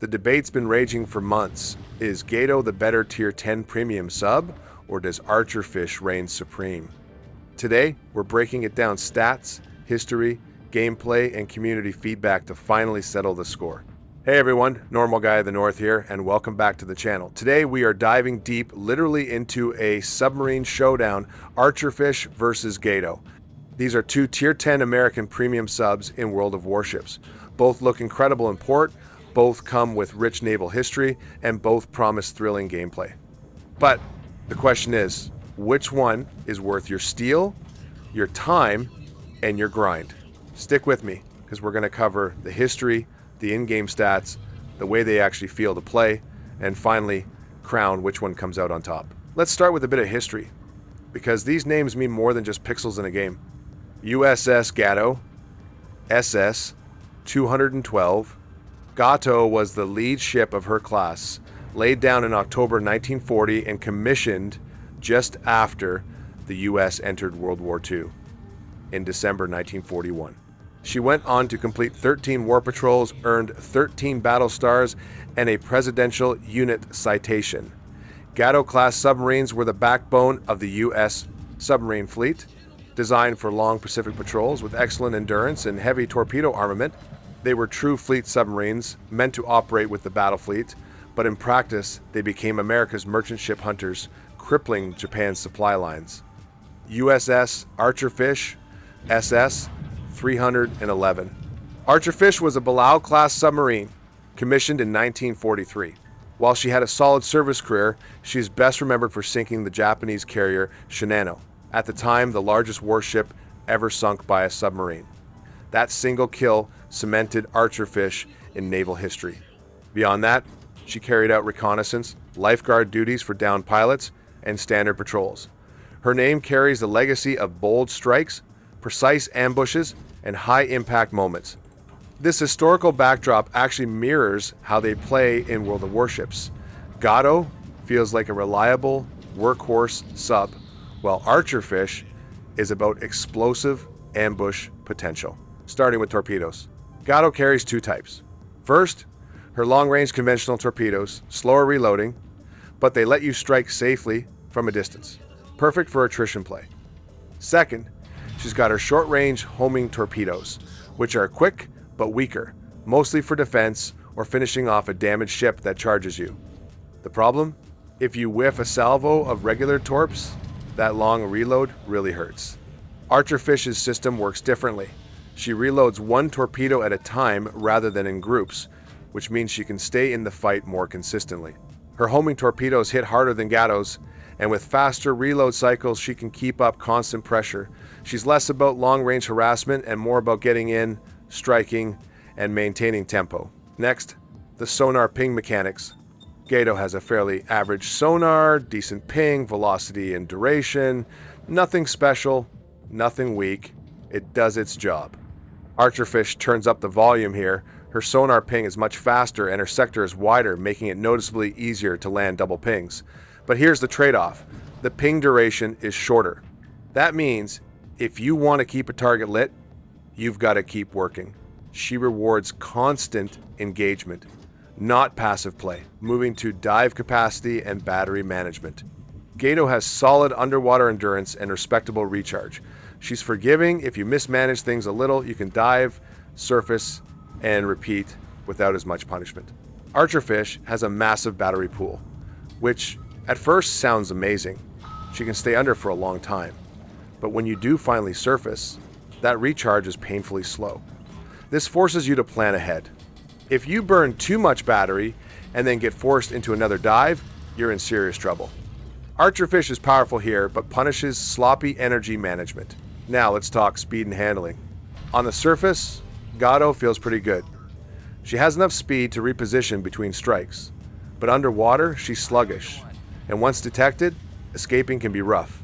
The debate's been raging for months. Is Gato the better Tier 10 premium sub, or does Archerfish reign supreme? Today, we're breaking it down stats, history, gameplay, and community feedback to finally settle the score. Hey everyone, Normal Guy of the North here, and welcome back to the channel. Today we are diving deep literally into a submarine showdown, Archerfish versus Gato. These are two Tier 10 American premium subs in World of Warships. Both look incredible in port, both come with rich naval history, and both promise thrilling gameplay. But the question is, which one is worth your steel, your time, and your grind? Stick with me, because we're going to cover the history, the in-game stats, the way they actually feel to play, and finally crown which one comes out on top. Let's start with a bit of history, because these names mean more than just pixels in a game. USS Gato, SS 212. Gato was the lead ship of her class, laid down in October 1940 and commissioned just after the US entered World War II in December 1941. She went on to complete 13 war patrols, earned 13 battle stars, and a Presidential Unit Citation. Gato-class submarines were the backbone of the U.S. submarine fleet, designed for long Pacific patrols with excellent endurance and heavy torpedo armament. They were true fleet submarines, meant to operate with the battle fleet, but in practice, they became America's merchant ship hunters, crippling Japan's supply lines. USS Archerfish, SS 311. Archerfish was a Below-class submarine, commissioned in 1943. While she had a solid service career, she is best remembered for sinking the Japanese carrier Shinano, at the time the largest warship ever sunk by a submarine. That single kill cemented Archerfish in naval history. Beyond that, she carried out reconnaissance, lifeguard duties for downed pilots, and standard patrols. Her name carries the legacy of bold strikes, precise ambushes, and high-impact moments. This historical backdrop actually mirrors how they play in World of Warships. Gato feels like a reliable workhorse sub, while Archerfish is about explosive ambush potential. Starting with torpedoes. Gato carries two types. First, her long-range conventional torpedoes, slower reloading, but they let you strike safely from a distance. Perfect for attrition play. Second, she's got her short-range homing torpedoes, which are quick but weaker, mostly for defense or finishing off a damaged ship that charges you. The problem? If you whiff a salvo of regular torps, that long reload really hurts. Archerfish's system works differently. She reloads one torpedo at a time rather than in groups, which means she can stay in the fight more consistently. Her homing torpedoes hit harder than Gato's, and with faster reload cycles, she can keep up constant pressure. She's less about long-range harassment and more about getting in, striking, and maintaining tempo. Next, the sonar ping mechanics. Gato has a fairly average sonar, decent ping, velocity, and duration. Nothing special, nothing weak. It does its job. Archerfish turns up the volume here. Her sonar ping is much faster and her sector is wider, making it noticeably easier to land double pings. But here's the trade-off. The ping duration is shorter. That means if you want to keep a target lit, you've got to keep working. She rewards constant engagement, not passive play, moving to dive capacity and battery management. Gato has solid underwater endurance and respectable recharge. She's forgiving. If you mismanage things a little, you can dive, surface, and repeat without as much punishment. Archerfish has a massive battery pool, which at first sounds amazing. She can stay under for a long time. But when you do finally surface, that recharge is painfully slow. This forces you to plan ahead. If you burn too much battery and then get forced into another dive, you're in serious trouble. Archerfish is powerful here, but punishes sloppy energy management. Now let's talk speed and handling. On the surface, Gato feels pretty good. She has enough speed to reposition between strikes, but underwater she's sluggish, and once detected, escaping can be rough.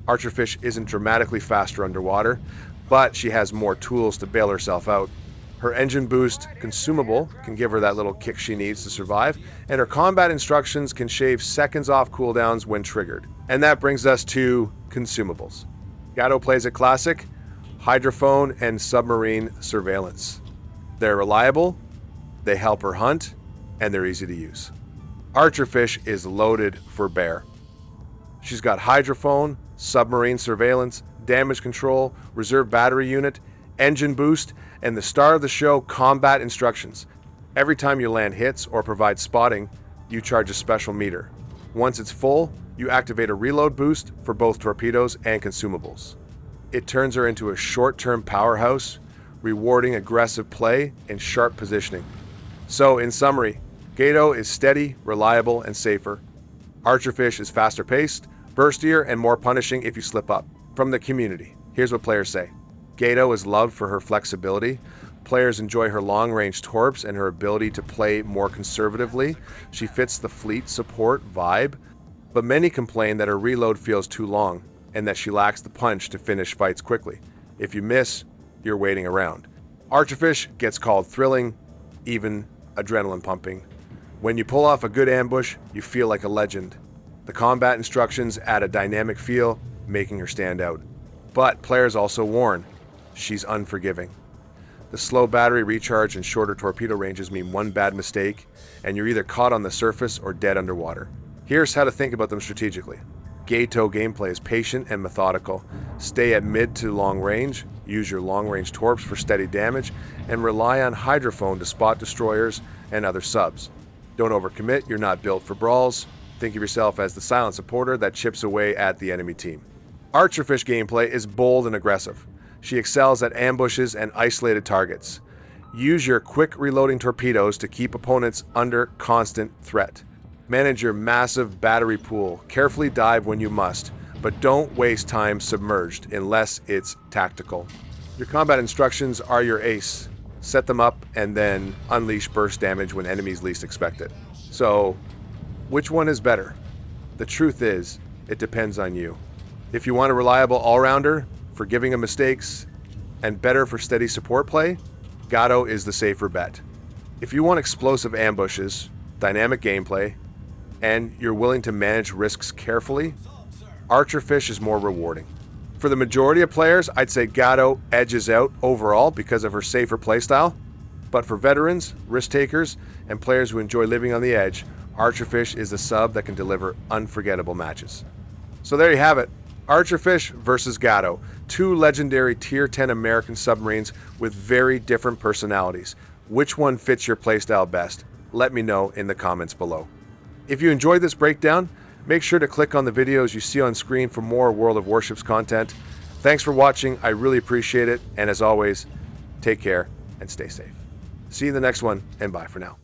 Archerfish isn't dramatically faster underwater, but she has more tools to bail herself out. Her engine boost consumable can give her that little kick she needs to survive, and her combat instructions can shave seconds off cooldowns when triggered. And that brings us to consumables. Gato plays it classic, hydrophone and submarine surveillance. They're reliable, they help her hunt, and they're easy to use. Archerfish is loaded for bear. She's got hydrophone, submarine surveillance, damage control, reserve battery unit, engine boost, and the star of the show, combat instructions. Every time you land hits or provide spotting, you charge a special meter. Once it's full, you activate a reload boost for both torpedoes and consumables. It turns her into a short-term powerhouse, rewarding aggressive play and sharp positioning. So, in summary, Gato is steady, reliable, and safer. Archerfish is faster paced, burstier, and more punishing if you slip up. From the community, here's what players say. Gato is loved for her flexibility. Players enjoy her long-range torps and her ability to play more conservatively. She fits the fleet support vibe, but many complain that her reload feels too long and that she lacks the punch to finish fights quickly. If you miss, you're waiting around. Archerfish gets called thrilling, even adrenaline pumping. When you pull off a good ambush, you feel like a legend. The combat instructions add a dynamic feel, making her stand out. But players also warn, she's unforgiving. The slow battery recharge and shorter torpedo ranges mean one bad mistake, and you're either caught on the surface or dead underwater. Here's how to think about them strategically. Gato gameplay is patient and methodical. Stay at mid to long range, use your long range torps for steady damage, and rely on hydrophone to spot destroyers and other subs. Don't overcommit, you're not built for brawls. Think of yourself as the silent supporter that chips away at the enemy team. Archerfish gameplay is bold and aggressive. She excels at ambushes and isolated targets. Use your quick reloading torpedoes to keep opponents under constant threat. Manage your massive battery pool. Carefully dive when you must, but don't waste time submerged unless it's tactical. Your combat instructions are your ace. Set them up and then unleash burst damage when enemies least expect it. So, which one is better? The truth is, it depends on you. If you want a reliable all-rounder, forgiving of mistakes, and better for steady support play, Gato is the safer bet. If you want explosive ambushes, dynamic gameplay, and you're willing to manage risks carefully, Archerfish is more rewarding. For the majority of players, I'd say Gato edges out overall because of her safer playstyle, but for veterans, risk takers, and players who enjoy living on the edge, Archerfish is the sub that can deliver unforgettable matches. So there you have it. Archerfish versus Gato, two legendary Tier 10 American submarines with very different personalities. Which one fits your playstyle best? Let me know in the comments below. If you enjoyed this breakdown, make sure to click on the videos you see on screen for more World of Warships content. Thanks for watching, I really appreciate it, and as always, take care and stay safe. See you in the next one, and bye for now.